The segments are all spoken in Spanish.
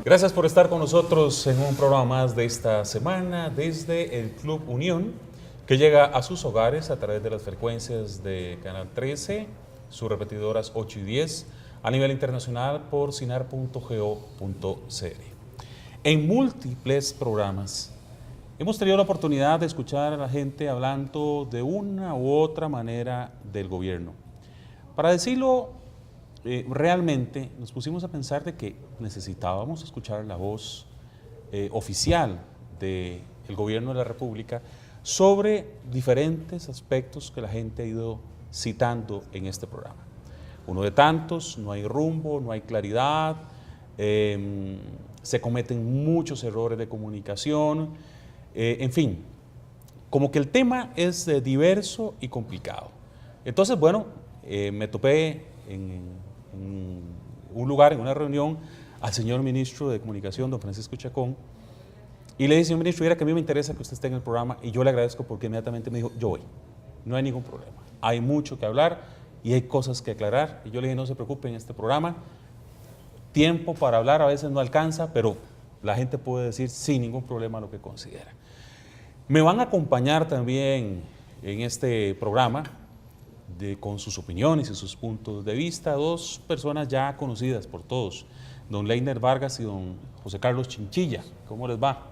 Gracias por estar con nosotros en un programa más de esta semana desde el Club Unión, que llega a sus hogares a través de las frecuencias de Canal 13, sus repetidoras 8 y 10, a nivel internacional por cinar.go.cr. En múltiples programas hemos tenido la oportunidad de escuchar a la gente hablando de una u otra manera del gobierno. Para decirlo realmente, nos pusimos a pensar de que necesitábamos escuchar la voz oficial del gobierno de la República sobre diferentes aspectos que la gente ha ido citando en este programa. Uno de tantos, no hay rumbo, no hay claridad, se cometen muchos errores de comunicación, en fin, como que el tema es diverso y complicado. Entonces, bueno, me topé en un lugar, en una reunión, al señor ministro de Comunicación, don Francisco Chacón, y le dije, señor ministro, mira que a mí me interesa que usted esté en el programa, y yo le agradezco porque inmediatamente me dijo, yo voy, no hay ningún problema, hay mucho que hablar y hay cosas que aclarar, y yo le dije, no se preocupe, en este programa, tiempo para hablar a veces no alcanza, pero la gente puede decir sin ningún problema lo que considera. Me van a acompañar también en este programa, con sus opiniones y sus puntos de vista, dos personas ya conocidas por todos, don Leiner Vargas y don José Carlos Chinchilla. ¿Cómo les va?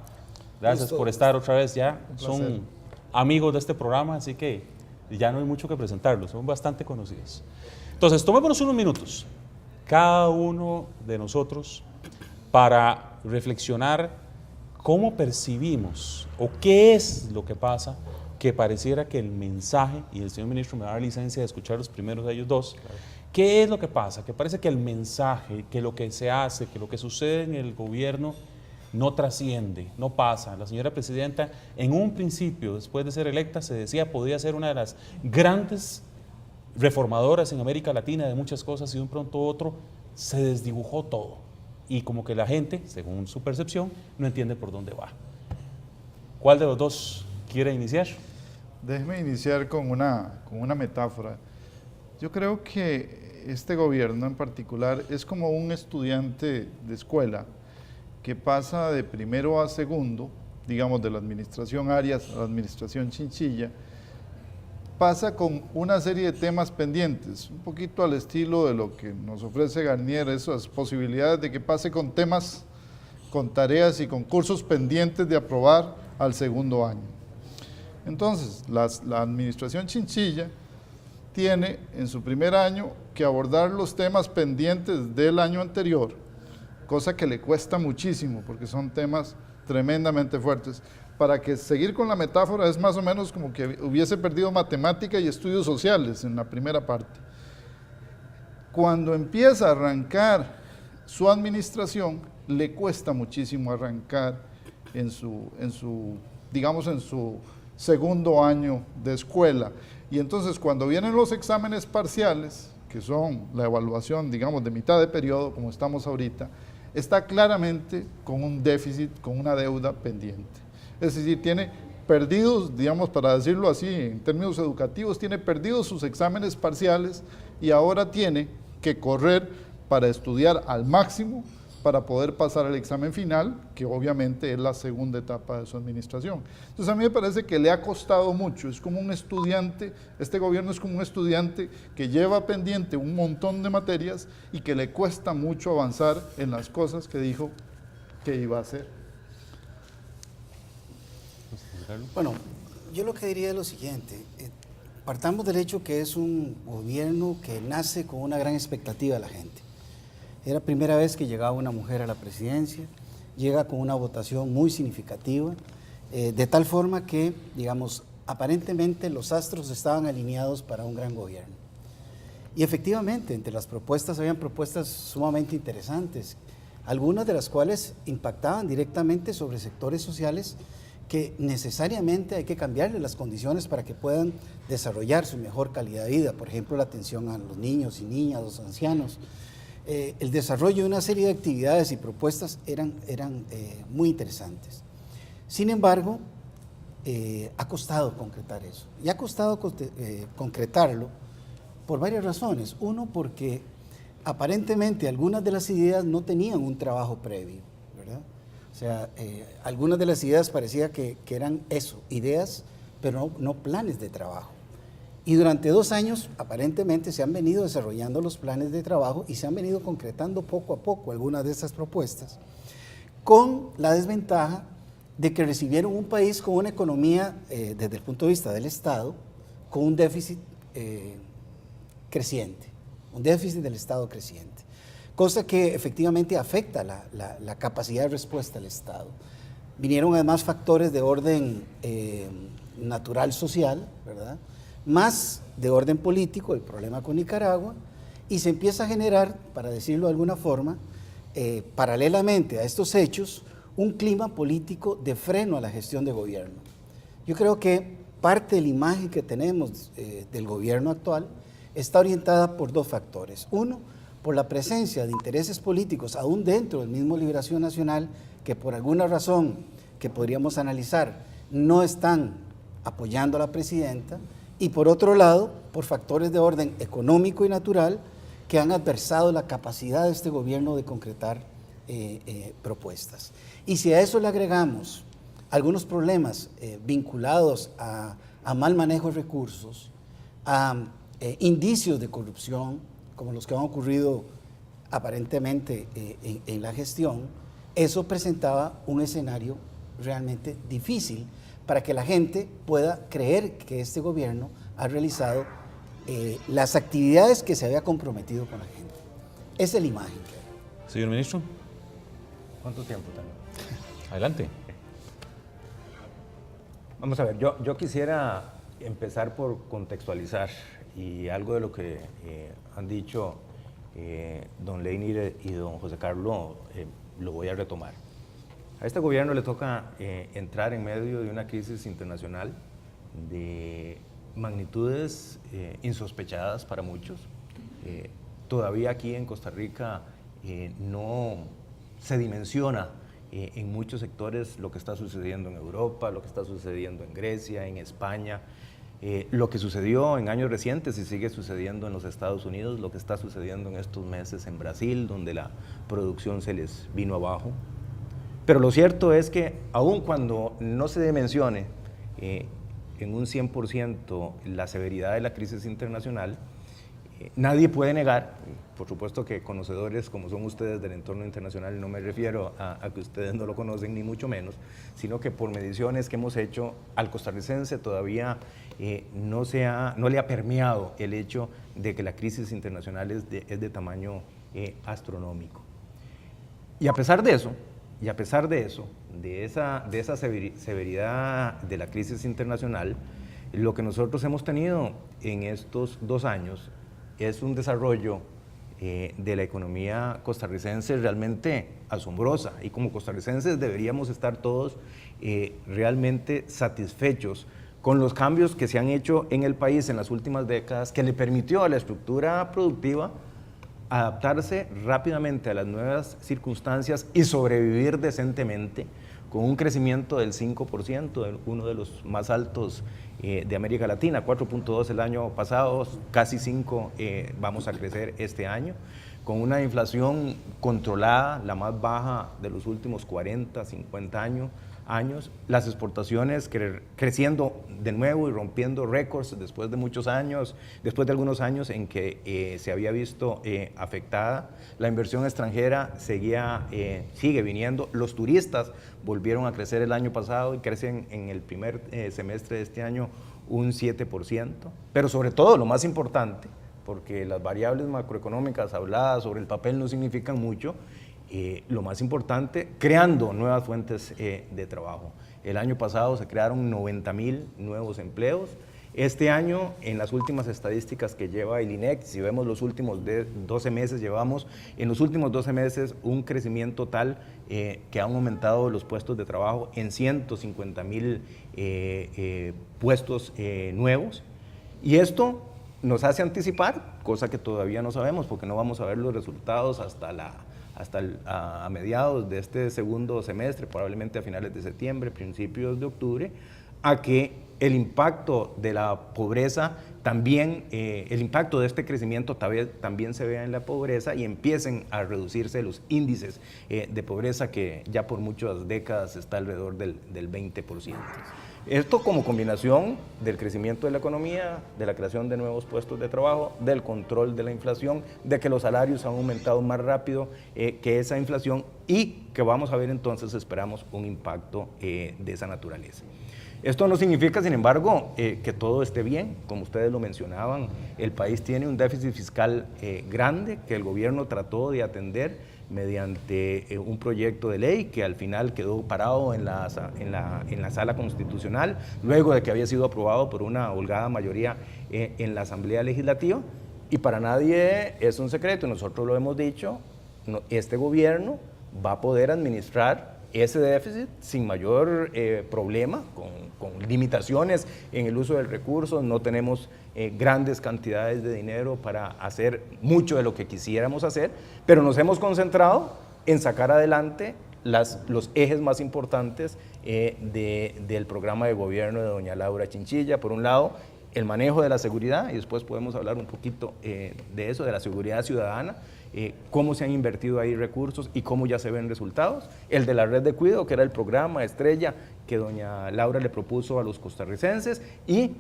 Gracias por estar otra vez ya. Son amigos de este programa, así que ya no hay mucho que presentarlos, son bastante conocidos. Entonces, tomémonos unos minutos, cada uno de nosotros, para reflexionar cómo percibimos o qué es lo que pasa, que pareciera que el mensaje, y el señor ministro me da la licencia de escuchar los primeros de ellos dos, claro. ¿Qué es lo que pasa? Que parece que el mensaje, que lo que se hace, que lo que sucede en el gobierno no trasciende, no pasa. La señora presidenta, en un principio, después de ser electa, se decía podía ser una de las grandes reformadoras en América Latina de muchas cosas, y de un pronto a otro se desdibujó todo. Y como que la gente, según su percepción, no entiende por dónde va. ¿Cuál de los dos quiere iniciar? Déjeme iniciar con una metáfora. Yo creo que este gobierno en particular es como un estudiante de escuela que pasa de primero a segundo, digamos de la administración Arias a la administración Chinchilla, pasa con una serie de temas pendientes, un poquito al estilo de lo que nos ofrece Garnier, esas posibilidades de que pase con temas, con tareas y con cursos pendientes de aprobar al segundo año. Entonces, la administración Chinchilla tiene en su primer año que abordar los temas pendientes del año anterior, cosa que le cuesta muchísimo porque son temas tremendamente fuertes. Para que seguir con la metáfora es más o menos como que hubiese perdido matemática y estudios sociales en la primera parte. Cuando empieza a arrancar su administración, le cuesta muchísimo arrancar en su segundo año de escuela. Y entonces cuando vienen los exámenes parciales, que son la evaluación, digamos, de mitad de periodo, como estamos ahorita, está claramente con un déficit, con una deuda pendiente. Es decir, tiene perdidos, digamos, para decirlo así, en términos educativos, tiene perdidos sus exámenes parciales y ahora tiene que correr para estudiar al máximo para poder pasar el examen final, que obviamente es la segunda etapa de su administración. Entonces a mí me parece que le ha costado mucho, es como un estudiante, este gobierno es como un estudiante que lleva pendiente un montón de materias y que le cuesta mucho avanzar en las cosas que dijo que iba a hacer. Bueno, yo lo que diría es lo siguiente, partamos del hecho que es un gobierno que nace con una gran expectativa de la gente. Era la primera vez que llegaba una mujer a la presidencia, llega con una votación muy significativa, de tal forma que, digamos, aparentemente los astros estaban alineados para un gran gobierno. Y efectivamente, entre las propuestas habían propuestas sumamente interesantes, algunas de las cuales impactaban directamente sobre sectores sociales que necesariamente hay que cambiarle las condiciones para que puedan desarrollar su mejor calidad de vida, por ejemplo, la atención a los niños y niñas, los ancianos. El desarrollo de una serie de actividades y propuestas eran muy interesantes. Sin embargo, ha costado concretar eso. Y ha costado concretarlo por varias razones. Uno, porque aparentemente algunas de las ideas no tenían un trabajo previo. ¿verdad? O sea, algunas de las ideas parecía que eran eso, ideas, pero no planes de trabajo. Y durante 2 años, aparentemente, se han venido desarrollando los planes de trabajo y se han venido concretando poco a poco algunas de estas propuestas, con la desventaja de que recibieron un país con una economía, desde el punto de vista del Estado, con un déficit creciente, un déficit del Estado creciente, cosa que efectivamente afecta la capacidad de respuesta del Estado. Vinieron además factores de orden natural social, ¿verdad?, más de orden político, el problema con Nicaragua, y se empieza a generar, para decirlo de alguna forma, paralelamente a estos hechos, un clima político de freno a la gestión de gobierno. Yo creo que parte de la imagen que tenemos del gobierno actual está orientada por 2 factores. Uno, por la presencia de intereses políticos aún dentro del mismo Liberación Nacional, que por alguna razón que podríamos analizar no están apoyando a la presidenta, y por otro lado, por factores de orden económico y natural que han adversado la capacidad de este gobierno de concretar propuestas. Y si a eso le agregamos algunos problemas vinculados a mal manejo de recursos, a indicios de corrupción, como los que han ocurrido aparentemente en la gestión, eso presentaba un escenario realmente difícil para que la gente pueda creer que este gobierno ha realizado las actividades que se había comprometido con la gente. Esa es la imagen que hay. Señor ministro, ¿Cuánto tiempo tengo? adelante. Vamos a ver, yo quisiera empezar por contextualizar y algo de lo que han dicho don Leinir y don José Carlos lo voy a retomar. A este gobierno le toca entrar en medio de una crisis internacional de magnitudes insospechadas para muchos. Todavía aquí en Costa Rica no se dimensiona en muchos sectores lo que está sucediendo en Europa, lo que está sucediendo en Grecia, en España, lo que sucedió en años recientes y sigue sucediendo en los Estados Unidos, lo que está sucediendo en estos meses en Brasil, donde la producción se les vino abajo. Pero lo cierto es que aun cuando no se dimensione en un 100% la severidad de la crisis internacional, nadie puede negar, por supuesto que conocedores como son ustedes del entorno internacional, no me refiero a que ustedes no lo conocen ni mucho menos, sino que por mediciones que hemos hecho al costarricense todavía no le ha permeado el hecho de que la crisis internacional es de tamaño astronómico. Y a pesar de eso, de esa severidad de la crisis internacional, lo que nosotros hemos tenido en estos 2 años es un desarrollo de la economía costarricense realmente asombrosa, y como costarricenses deberíamos estar todos realmente satisfechos con los cambios que se han hecho en el país en las últimas décadas, que le permitió a la estructura productiva adaptarse rápidamente a las nuevas circunstancias y sobrevivir decentemente con un crecimiento del 5%, uno de los más altos de América Latina, 4.2 el año pasado, casi 5 vamos a crecer este año, con una inflación controlada, la más baja de los últimos 40, 50 años, las exportaciones creciendo de nuevo y rompiendo récords después de muchos años, después de algunos años en que se había visto afectada, la inversión extranjera sigue viniendo, los turistas volvieron a crecer el año pasado y crecen en el primer semestre de este año un 7%, pero sobre todo lo más importante, porque las variables macroeconómicas habladas sobre el papel no significan mucho, lo más importante, creando nuevas fuentes de trabajo. El año pasado se crearon 90,000 nuevos empleos. Este año, en las últimas estadísticas que lleva el INEC, si vemos los últimos 12 meses, llevamos en los últimos 12 meses un crecimiento tal que han aumentado los puestos de trabajo en 150,000 puestos nuevos. Y esto nos hace anticipar, cosa que todavía no sabemos porque no vamos a ver los resultados hasta a mediados de este segundo semestre, probablemente a finales de septiembre, principios de octubre, a que el impacto de la pobreza también, el impacto de este crecimiento también se vea en la pobreza y empiecen a reducirse los índices de pobreza que ya por muchas décadas está alrededor del 20%. Esto como combinación del crecimiento de la economía, de la creación de nuevos puestos de trabajo, del control de la inflación, de que los salarios han aumentado más rápido que esa inflación y que vamos a ver entonces, esperamos, un impacto de esa naturaleza. Esto no significa, sin embargo, que todo esté bien. Como ustedes lo mencionaban, el país tiene un déficit fiscal grande que el gobierno trató de atender mediante un proyecto de ley que al final quedó parado en la sala constitucional, luego de que había sido aprobado por una holgada mayoría en la Asamblea Legislativa. Y para nadie es un secreto, nosotros lo hemos dicho, este gobierno va a poder administrar ese déficit sin mayor problema, con limitaciones en el uso del recurso. No tenemos grandes cantidades de dinero para hacer mucho de lo que quisiéramos hacer, pero nos hemos concentrado en sacar adelante los ejes más importantes del programa de gobierno de doña Laura Chinchilla. Por un lado, el manejo de la seguridad, y después podemos hablar un poquito de eso, de la seguridad ciudadana, cómo se han invertido ahí recursos y cómo ya se ven resultados. El de la red de cuidado, que era el programa estrella que doña Laura le propuso a los costarricenses, y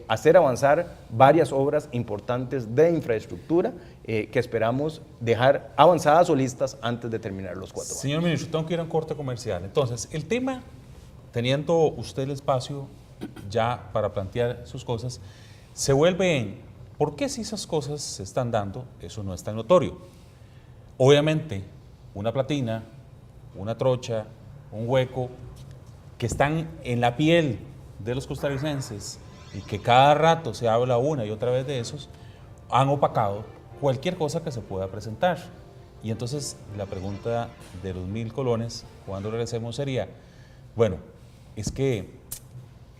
hacer avanzar varias obras importantes de infraestructura que esperamos dejar avanzadas o listas antes de terminar los 4 años. Señor ministro, tengo que ir a un corte comercial. Entonces, el tema, teniendo usted el espacio ya para plantear sus cosas, se vuelve en ¿por qué si esas cosas se están dando, eso no es tan notorio? Obviamente, una platina, una trocha, un hueco, que están en la piel de los costarricenses y que cada rato se habla una y otra vez de esos, han opacado cualquier cosa que se pueda presentar. Y entonces la pregunta de los 1,000 colones, cuando regresemos, sería, bueno, es que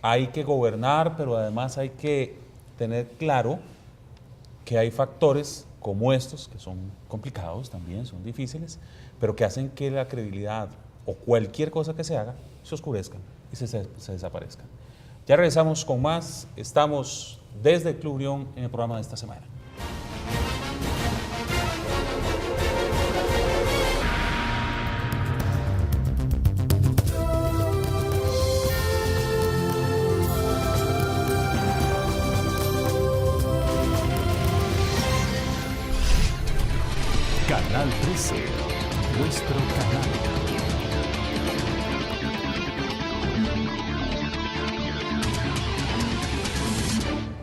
hay que gobernar, pero además hay que tener claro que hay factores como estos, que son complicados también, son difíciles, pero que hacen que la credibilidad o cualquier cosa que se haga se oscurezcan y se desaparezcan. Ya regresamos con más, estamos desde el Club Unión en el programa de esta semana. Canal 13, nuestro canal.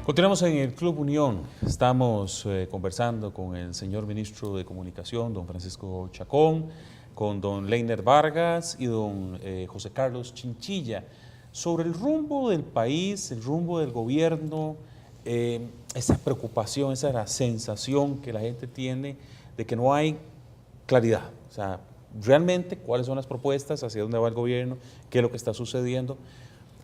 Continuamos en el Club Unión. Estamos conversando con el señor ministro de Comunicación, don Francisco Chacón, con don Leiner Vargas y don José Carlos Chinchilla, sobre el rumbo del país, el rumbo del gobierno, esa preocupación, esa sensación que la gente tiene de que no hay claridad. O sea, realmente cuáles son las propuestas, hacia dónde va el gobierno, qué es lo que está sucediendo.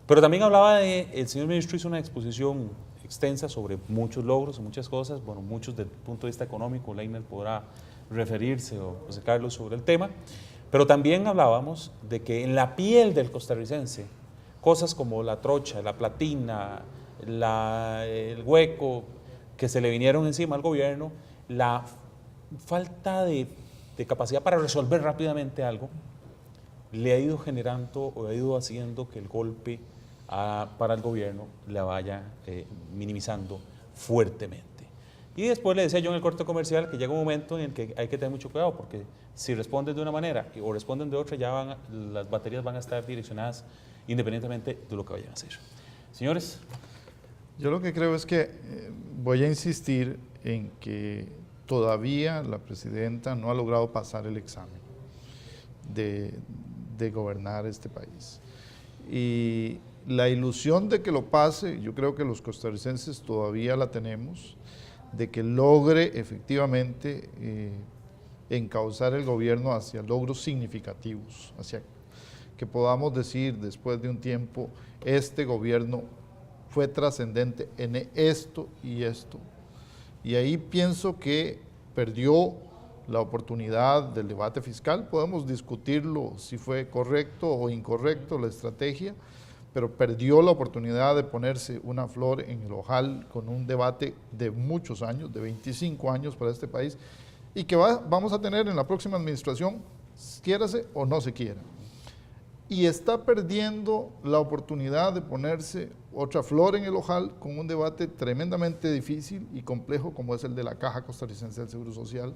Pero también hablaba el señor ministro hizo una exposición extensa sobre muchos logros y muchas cosas, bueno, muchos desde el punto de vista económico, Leiner podrá referirse o José Carlos sobre el tema, pero también hablábamos de que en la piel del costarricense, cosas como la trocha, la platina, el hueco que se le vinieron encima al gobierno, la falta de capacidad para resolver rápidamente algo, le ha ido generando o ha ido haciendo que el golpe para el gobierno la vaya minimizando fuertemente. Y después le decía yo en el corte comercial que llega un momento en el que hay que tener mucho cuidado, porque si responden de una manera o responden de otra, ya las baterías van a estar direccionadas independientemente de lo que vayan a hacer. Señores. Yo lo que creo es que voy a insistir en que todavía la presidenta no ha logrado pasar el examen de gobernar este país. Y la ilusión de que lo pase, yo creo que los costarricenses todavía la tenemos, de que logre efectivamente encauzar el gobierno hacia logros significativos, hacia que podamos decir después de un tiempo, este gobierno fue trascendente en esto y esto. Y ahí pienso que perdió la oportunidad del debate fiscal. Podemos discutirlo si fue correcto o incorrecto la estrategia, pero perdió la oportunidad de ponerse una flor en el ojal con un debate de muchos años, de 25 años para este país, y que vamos a tener en la próxima administración, quiérase o no se quiera. Y está perdiendo la oportunidad de ponerse otra flor en el ojal con un debate tremendamente difícil y complejo como es el de la Caja Costarricense del Seguro Social,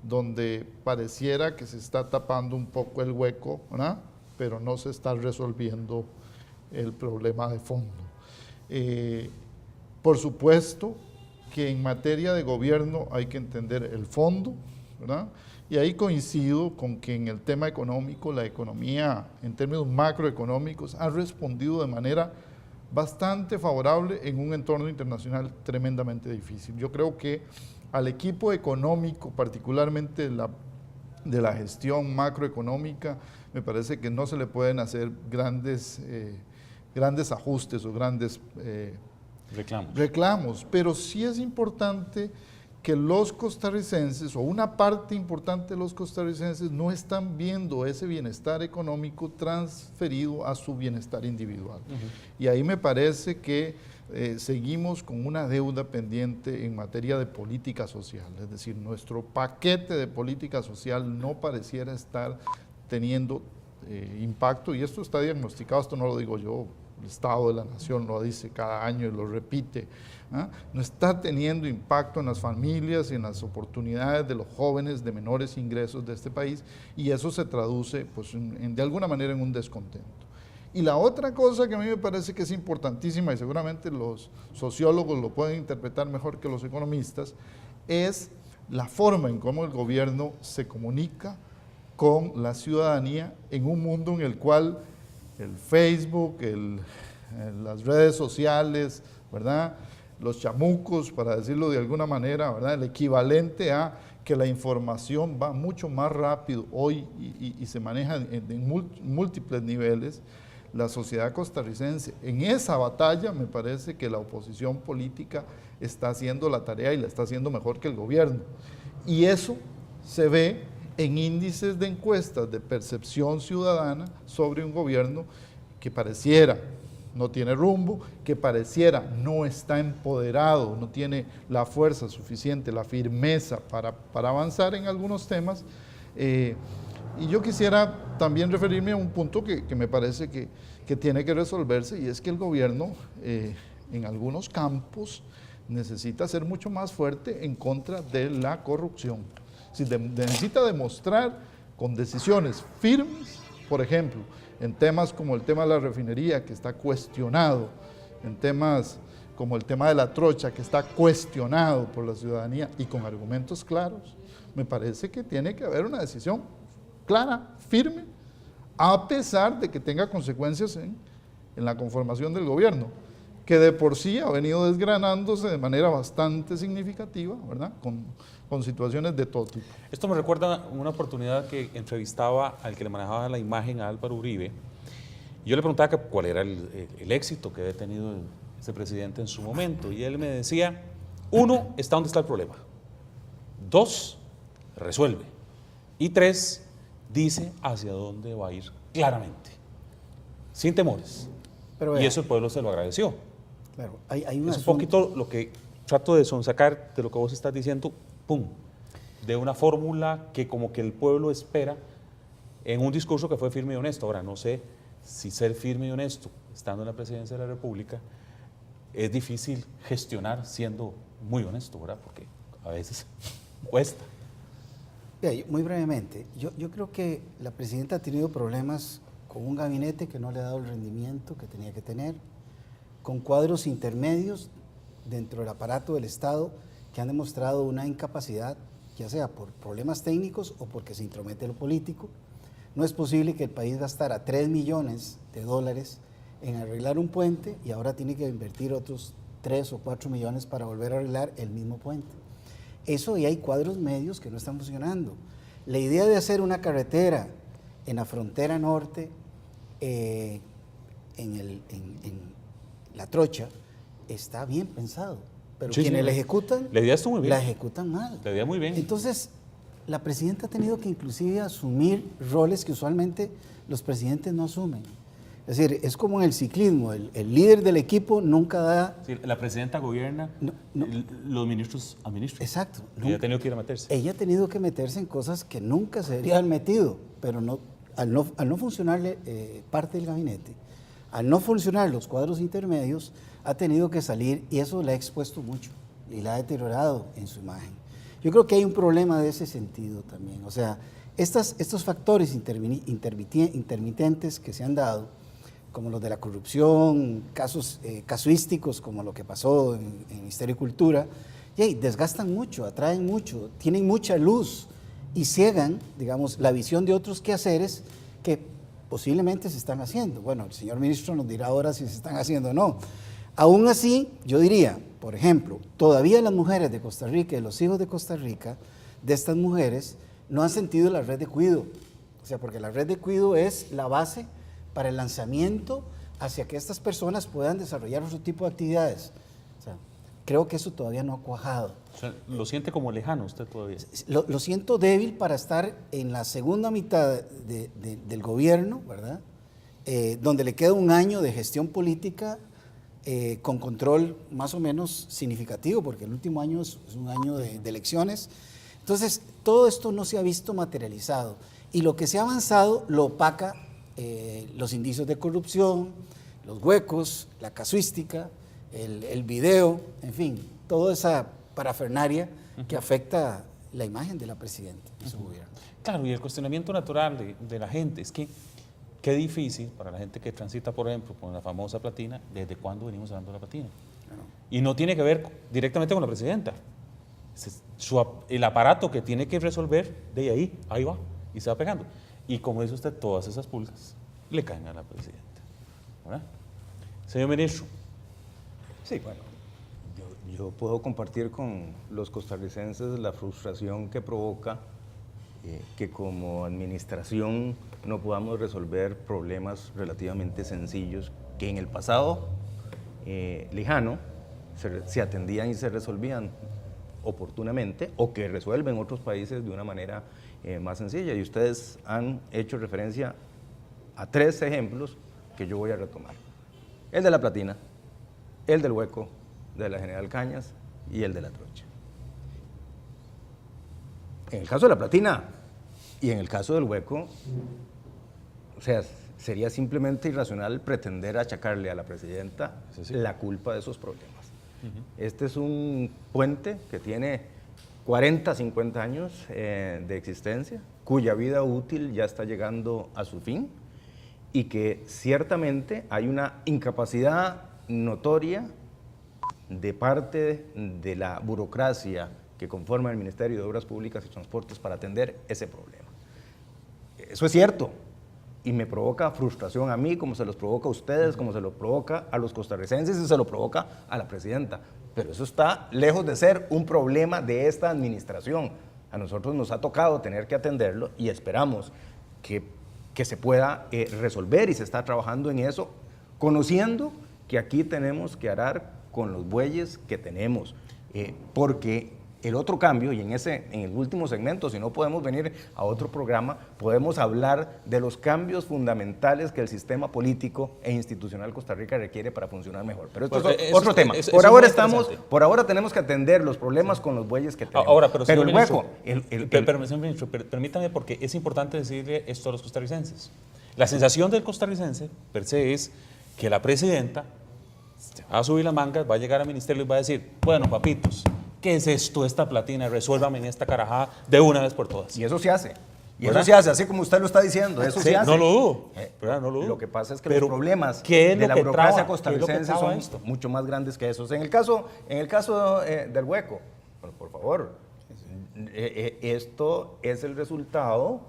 donde pareciera que se está tapando un poco el hueco, ¿verdad? Pero no se está resolviendo el problema de fondo. Por supuesto que en materia de gobierno hay que entender el fondo, ¿verdad? Y ahí coincido con que en el tema económico, la economía en términos macroeconómicos ha respondido de manera bastante favorable en un entorno internacional tremendamente difícil. Yo creo que al equipo económico, particularmente de la gestión macroeconómica, me parece que no se le pueden hacer grandes ajustes o grandes reclamos, pero sí es importante que los costarricenses, o una parte importante de los costarricenses, no están viendo ese bienestar económico transferido a su bienestar individual. Y ahí me parece que seguimos con una deuda pendiente en materia de política social, es decir, nuestro paquete de política social no pareciera estar teniendo impacto, y esto está diagnosticado, esto no lo digo yo, el Estado de la Nación lo dice cada año y lo repite, no está teniendo impacto en las familias y en las oportunidades de los jóvenes de menores ingresos de este país, y eso se traduce pues, de alguna manera en un descontento. Y la otra cosa que a mí me parece que es importantísima, y seguramente los sociólogos lo pueden interpretar mejor que los economistas, es la forma en cómo el gobierno se comunica con la ciudadanía en un mundo en el cual el Facebook, las redes sociales, ¿verdad?, los chamucos, para decirlo de alguna manera, ¿verdad?, el equivalente a que la información va mucho más rápido hoy y se maneja en múltiples niveles. La sociedad costarricense, en esa batalla me parece que la oposición política está haciendo la tarea y la está haciendo mejor que el gobierno. Y eso se ve en índices de encuestas de percepción ciudadana sobre un gobierno que pareciera no tiene rumbo, que pareciera no está empoderado, no tiene la fuerza suficiente, la firmeza para avanzar en algunos temas. Y yo quisiera también referirme a un punto que me parece que tiene que resolverse, y es que el gobierno en algunos campos necesita ser mucho más fuerte en contra de la corrupción. Si necesita demostrar con decisiones firmes, por ejemplo, en temas como el tema de la refinería, que está cuestionado, en temas como el tema de la trocha, que está cuestionado por la ciudadanía y con argumentos claros, me parece que tiene que haber una decisión clara, firme, a pesar de que tenga consecuencias en la conformación del gobierno, que de por sí ha venido desgranándose de manera bastante significativa, ¿verdad?, con situaciones de todo tipo. Esto me recuerda una oportunidad que entrevistaba al que le manejaba la imagen a Álvaro Uribe. Yo le preguntaba cuál era el éxito que había tenido ese presidente en su momento, y él me decía, 1, está donde está el problema, 2, resuelve, y 3, dice hacia dónde va a ir claramente, sin temores. Pero y eso el pueblo se lo agradeció. Claro, hay es un poquito lo que trato de sonsacar de lo que vos estás diciendo, ¡pum!, de una fórmula que como que el pueblo espera en un discurso que fue firme y honesto. Ahora, no sé si ser firme y honesto, estando en la presidencia de la República, es difícil gestionar siendo muy honesto, ¿verdad?, porque a veces cuesta. Muy brevemente, yo creo que la presidenta ha tenido problemas con un gabinete que no le ha dado el rendimiento que tenía que tener, con cuadros intermedios dentro del aparato del Estado que han demostrado una incapacidad, ya sea por problemas técnicos o porque se intromete lo político. No es posible que el país gastara $3 millones en arreglar un puente y ahora tiene que invertir otros 3 o 4 millones para volver a arreglar el mismo puente. Eso, y hay cuadros medios que no están funcionando. La idea de hacer una carretera en la frontera norte, en la trocha, está bien pensado, pero Sí, quienes sí, la ejecutan, la idea estuvo muy bien. la ejecutan mal. La idea muy bien. Entonces, la presidenta ha tenido que inclusive asumir roles que usualmente los presidentes no asumen. Es decir, es como en el ciclismo, el líder del equipo nunca da... Sí, la presidenta gobierna, No. los ministros administran. Exacto. Ella ha tenido que ir a meterse. Ella ha tenido que meterse en cosas que nunca se debería haber metido, pero al no funcionarle parte del gabinete, al no funcionar los cuadros intermedios, ha tenido que salir y eso le ha expuesto mucho y la ha deteriorado en su imagen. Yo creo que hay un problema de ese sentido también. O sea, estos factores intermitentes que se han dado, como los de la corrupción, casos casuísticos como lo que pasó en Ministerio de Cultura, desgastan mucho, atraen mucho, tienen mucha luz y ciegan, digamos, la visión de otros quehaceres que posiblemente se están haciendo. Bueno, el señor ministro nos dirá ahora si se están haciendo o no. Aún así, yo diría, por ejemplo, todavía las mujeres de Costa Rica y los hijos de Costa Rica, de estas mujeres, no han sentido la red de cuidado. O sea, porque la red de cuidado es la base para el lanzamiento hacia que estas personas puedan desarrollar otro tipo de actividades. O sea, creo que eso todavía no ha cuajado. O sea, ¿lo siente como lejano usted todavía? Lo siento débil para estar en la segunda mitad del gobierno, ¿verdad? Donde le queda un año de gestión política con control más o menos significativo, porque el último año es un año de elecciones. Entonces, todo esto no se ha visto materializado y lo que se ha avanzado lo opaca los indicios de corrupción, los huecos, la casuística, el video, en fin, toda esa parafernalia que afecta la imagen de la presidenta y su gobierno. Claro, y el cuestionamiento natural de la gente es que qué difícil para la gente que transita, por ejemplo, con la famosa platina, ¿desde cuándo venimos hablando de la platina? Claro. Y no tiene que ver directamente con la presidenta. El aparato que tiene que resolver, de ahí va, y se va pegando. Y como dice usted, todas esas pulgas le caen a la presidenta, ¿verdad? Señor ministro. Sí, bueno, yo puedo compartir con los costarricenses la frustración que provoca que como administración no podamos resolver problemas relativamente sencillos que en el pasado lejano se atendían y se resolvían oportunamente o que resuelven otros países de una manera más sencilla. Y ustedes han hecho referencia a 3 ejemplos que yo voy a retomar. El de la platina, el del hueco de la General Cañas y el de la trocha. En el caso de la platina y en el caso del hueco, o sea, sería simplemente irracional pretender achacarle a la presidenta la culpa de esos problemas. Este es un puente que tiene 40, 50 años de existencia, cuya vida útil ya está llegando a su fin y que ciertamente hay una incapacidad notoria de parte de la burocracia que conforma el Ministerio de Obras Públicas y Transportes para atender ese problema. Eso es cierto y me provoca frustración a mí, como se los provoca a ustedes, como se lo provoca a los costarricenses y se lo provoca a la presidenta. Pero eso está lejos de ser un problema de esta administración. A nosotros nos ha tocado tener que atenderlo y esperamos que se pueda resolver y se está trabajando en eso, conociendo que aquí tenemos que arar con los bueyes que tenemos, porque el otro cambio, y en el último segmento, si no podemos venir a otro programa, podemos hablar de los cambios fundamentales que el sistema político e institucional de Costa Rica requiere para funcionar mejor. Pero esto es otro tema. Por ahora tenemos que atender los problemas con los bueyes que tenemos. Ahora, pero el hueco... Señor ministro, permítame, porque es importante decirle esto a los costarricenses. La sensación del costarricense, per se, es que la presidenta se va a subir las mangas, va a llegar al ministerio y va a decir, bueno, papitos, ¿qué es esto, esta platina? Resuélvame en esta carajada de una vez por todas. Y eso se hace. Y ¿verdad? eso se hace, así como usted lo está diciendo, eso sí, se hace. No lo dudo, ¿verdad? No lo dudo. Lo que pasa es que pero los problemas de la burocracia costarricense son mucho más grandes que esos. En el caso del hueco, bueno, por favor, esto es el resultado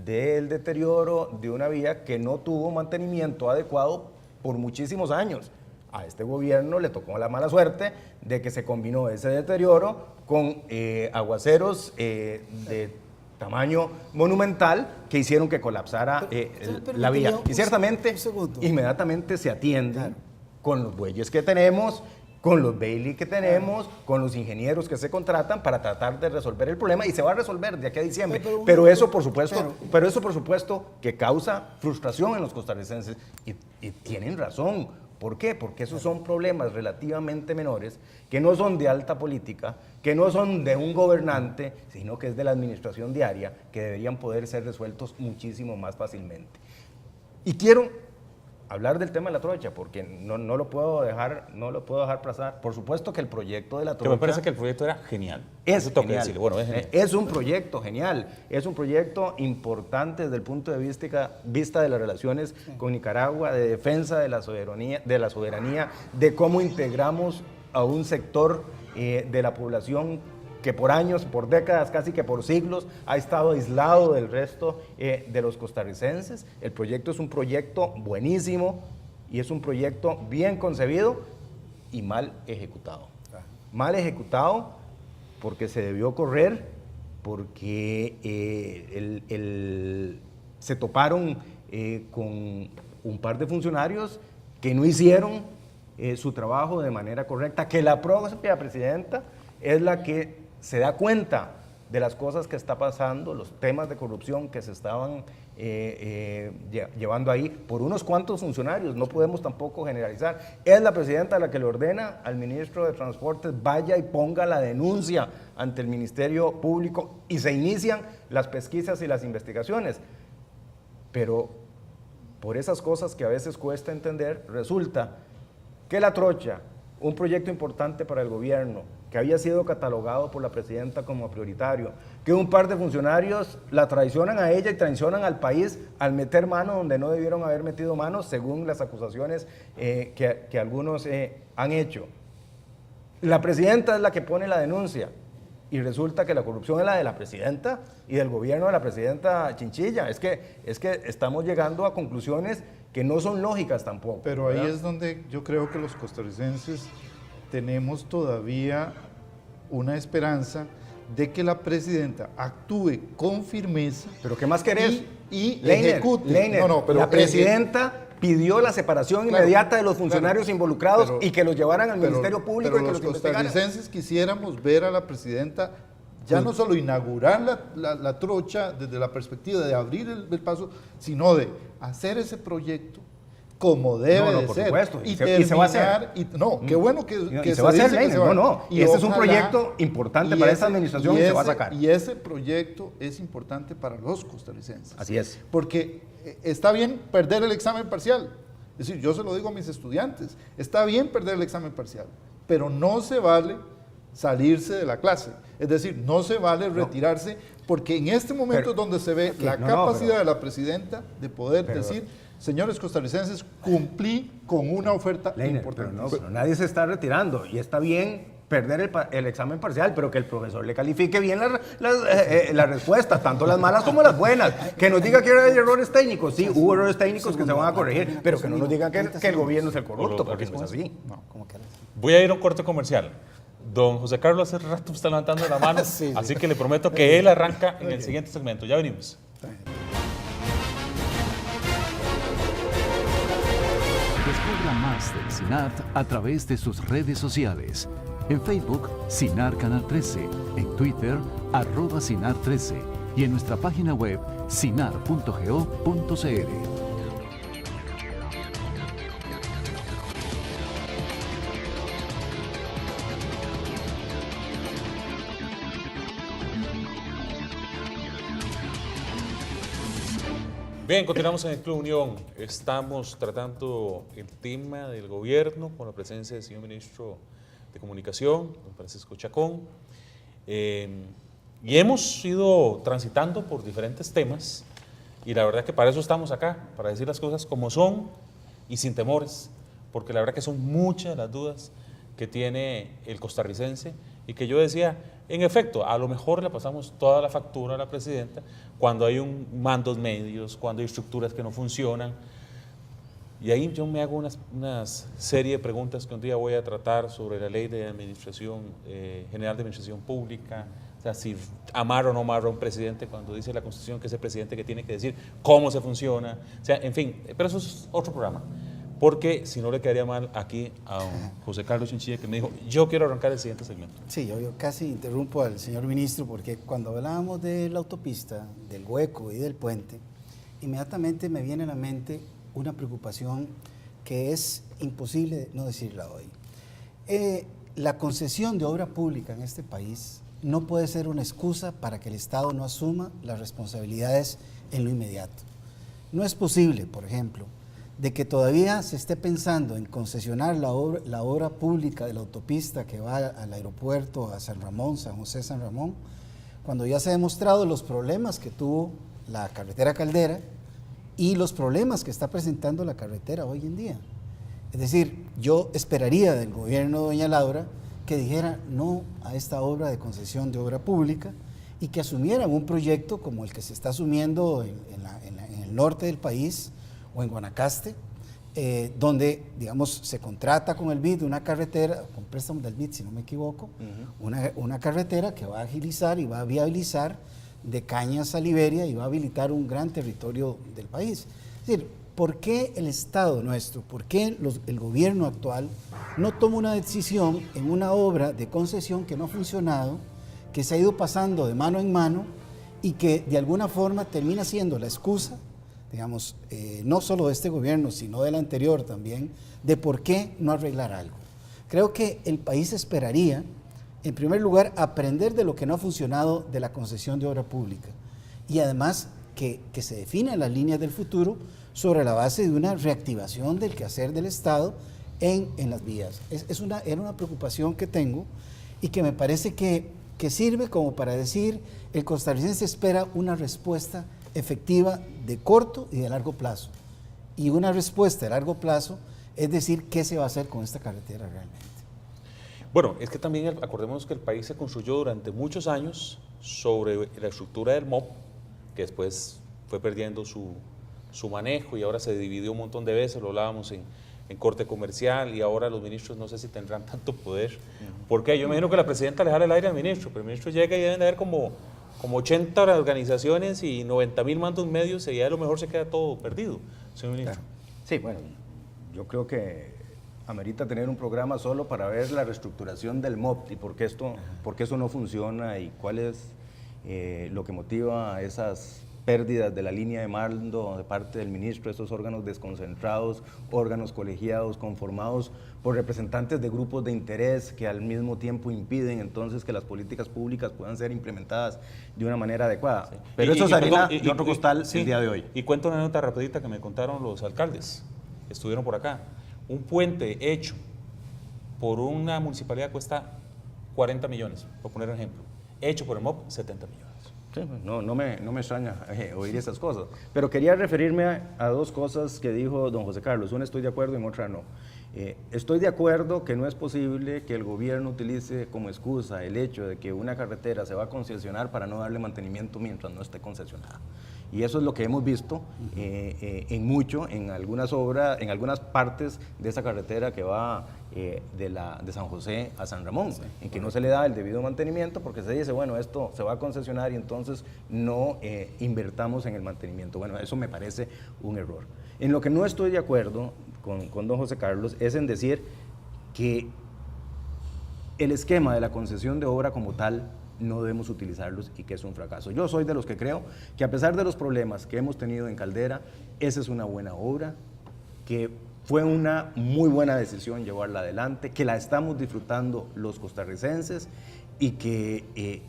del deterioro de una vía que no tuvo mantenimiento adecuado por muchísimos años. A este gobierno le tocó la mala suerte de que se combinó ese deterioro con aguaceros de tamaño monumental que hicieron que colapsara la vía. Y ciertamente, inmediatamente se atiende con los bueyes que tenemos con los Bailey que tenemos, con los ingenieros que se contratan para tratar de resolver el problema, y se va a resolver de aquí a diciembre. Pero eso, por supuesto, que causa frustración en los costarricenses, y tienen razón. ¿Por qué? Porque esos son problemas relativamente menores, que no son de alta política, que no son de un gobernante, sino que es de la administración diaria, que deberían poder ser resueltos muchísimo más fácilmente. Y quiero hablar del tema de la trocha, porque no lo puedo dejar pasar. Por supuesto que el proyecto de la trocha... Que me parece que el proyecto era genial. Es Eso tengo que genial. decirle. Bueno, es genial. Es un proyecto genial, es un proyecto importante desde el punto de vista de las relaciones con Nicaragua, de defensa de la soberanía, de cómo integramos a un sector de la población que por años, por décadas, casi que por siglos, ha estado aislado del resto de los costarricenses. El proyecto es un proyecto buenísimo y es un proyecto bien concebido y mal ejecutado. Mal ejecutado porque se debió correr, porque se toparon con un par de funcionarios que no hicieron su trabajo de manera correcta, que la propia presidenta es la que se da cuenta de las cosas que está pasando, los temas de corrupción que se estaban llevando ahí por unos cuantos funcionarios. No podemos tampoco generalizar. Es la presidenta la que le ordena al ministro de Transportes vaya y ponga la denuncia ante el Ministerio Público y se inician las pesquisas y las investigaciones. Pero por esas cosas que a veces cuesta entender, resulta que la trocha, un proyecto importante para el gobierno, que había sido catalogado por la presidenta como prioritario, que un par de funcionarios la traicionan a ella y traicionan al país al meter mano donde no debieron haber metido mano, según las acusaciones que algunos han hecho. La presidenta es la que pone la denuncia y resulta que la corrupción es la de la presidenta y del gobierno de la presidenta Chinchilla. Es que estamos llegando a conclusiones que no son lógicas tampoco. Pero ahí ¿verdad? es donde yo creo que los costarricenses tenemos todavía una esperanza de que la presidenta actúe con firmeza. ¿Pero qué más querés? Y Leiner, ejecute. Leiner, Pero la presidenta pidió la separación inmediata de los funcionarios involucrados y que los llevaran al Ministerio Público y que los investigaran. Los costarricenses quisiéramos ver a la presidenta ya no solo inaugurar la trocha desde la perspectiva de abrir el paso, sino de hacer ese proyecto como debe de por ser. supuesto, Y se va a hacer. Qué bueno que Y se va a hacer, dice que se va. Y Este es un ojalá- proyecto importante para esta administración y se va a sacar. Y ese proyecto es importante para los costarricenses. Así es. Porque está bien perder el examen parcial. Es decir, yo se lo digo a mis estudiantes, está bien perder el examen parcial, pero no se vale salirse de la clase. Es decir, no se vale retirarse, porque en este momento es donde se ve la capacidad de la presidenta de poder decir, señores costarricenses, cumplí con una oferta importante. Pero nadie se está retirando y está bien perder el examen parcial, pero que el profesor le califique bien las respuestas, tanto las malas como las buenas. Que nos diga que hay errores técnicos, sí, hubo errores técnicos que se van a corregir, pero que no nos digan que el gobierno es el corrupto, porque eso es así. Voy a ir a un corte comercial. Don José Carlos hace rato está levantando la mano, así que le prometo que él arranca en el siguiente segmento. Ya venimos. Descubra más del CINART a través de sus redes sociales. En Facebook, CINAR Canal 13, en Twitter, @CINAR13 y en nuestra página web cinar.go.cr. Bien, continuamos en el Club Unión. Estamos tratando el tema del gobierno con la presencia del señor ministro de Comunicación, don Francisco Chacón. Y hemos ido transitando por diferentes temas y la verdad que para eso estamos acá, para decir las cosas como son y sin temores, porque la verdad que son muchas las dudas que tiene el costarricense y que yo decía, en efecto, a lo mejor le pasamos toda la factura a la presidenta cuando hay mandos medios, cuando hay estructuras que no funcionan. Y ahí yo me hago una serie de preguntas que un día voy a tratar sobre la ley de administración, general de administración pública, o sea, si amarra o no amarra a un presidente cuando dice la Constitución que es el presidente que tiene que decir cómo se funciona, o sea, en fin, pero eso es otro programa. porque si no le quedaría mal aquí a don José Carlos Chinchilla, que me dijo, yo quiero arrancar el siguiente segmento. Sí, yo casi interrumpo al señor ministro porque cuando hablábamos de la autopista, del hueco y del puente, inmediatamente me viene a la mente una preocupación que es imposible no decirla hoy. La concesión de obra pública en este país no puede ser una excusa para que el Estado no asuma las responsabilidades en lo inmediato. No es posible, por ejemplo, de que todavía se esté pensando en concesionar la obra pública de la autopista que va al aeropuerto, a San Ramón, San José, San Ramón, cuando ya se ha demostrado los problemas que tuvo la carretera Caldera y los problemas que está presentando la carretera hoy en día. Es decir, yo esperaría del gobierno de doña Laura que dijera no a esta obra de concesión de obra pública y que asumieran un proyecto como el que se está asumiendo en el norte del país, o en Guanacaste, donde, digamos, se contrata con el BID una carretera, con préstamos del BID, si no me equivoco, una carretera que va a agilizar y va a viabilizar de Cañas a Liberia y va a habilitar un gran territorio del país. Es decir, ¿por qué el Estado nuestro, por qué el gobierno actual no toma una decisión en una obra de concesión que no ha funcionado, que se ha ido pasando de mano en mano y que de alguna forma termina siendo la excusa, digamos, no solo de este gobierno, sino del anterior también, de por qué no arreglar algo? Creo que el país esperaría, en primer lugar, aprender de lo que no ha funcionado de la concesión de obra pública y además que se definan las líneas del futuro sobre la base de una reactivación del quehacer del Estado en las vías. Era una preocupación que tengo y que me parece que sirve como para decir, el costarricense espera una respuesta efectiva de corto y de largo plazo. Y una respuesta de largo plazo es decir, ¿qué se va a hacer con esta carretera realmente? Bueno, es que también acordémonos que el país se construyó durante muchos años sobre la estructura del MOP, que después fue perdiendo su manejo y ahora se dividió un montón de veces, lo hablábamos en corte comercial, y ahora los ministros no sé si tendrán tanto poder. ¿Por qué? Yo me imagino que la presidenta le jala el aire al ministro, pero el ministro llega y deben de haber como 80 organizaciones y 90.000 mandos medios, y ya a lo mejor se queda todo perdido, señor ministro. Claro. Sí, bueno, yo creo que amerita tener un programa solo para ver la reestructuración del MOP y por qué eso no funciona y cuál es lo que motiva esas pérdidas de la línea de mando de parte del ministro, esos órganos desconcentrados, órganos colegiados conformados por representantes de grupos de interés que al mismo tiempo impiden entonces que las políticas públicas puedan ser implementadas de una manera adecuada. Sí. Pero eso es harina de otro costal el día de hoy. Y cuento una anécdota rapidita que me contaron los alcaldes que estuvieron por acá. Un puente hecho por una municipalidad cuesta 40 millones, por poner un ejemplo. Hecho por el MOP, 70 millones. Sí, no me extraña oír esas cosas. Pero quería referirme a dos cosas que dijo don José Carlos. Una estoy de acuerdo y en otra no. Estoy de acuerdo que no es posible que el gobierno utilice como excusa el hecho de que una carretera se va a concesionar para no darle mantenimiento mientras no esté concesionada. Y eso es lo que hemos visto en algunas obras, en algunas partes de esa carretera que va de San José a San Ramón, sí, en que no se le da el debido mantenimiento porque se dice, bueno, esto se va a concesionar y entonces no invertamos en el mantenimiento. Bueno, eso me parece un error. En lo que no estoy de acuerdo con don José Carlos es en decir que el esquema de la concesión de obra como tal no debemos utilizarlos y que es un fracaso. Yo soy de los que creo que a pesar de los problemas que hemos tenido en Caldera, esa es una buena obra, que fue una muy buena decisión llevarla adelante, que la estamos disfrutando los costarricenses y que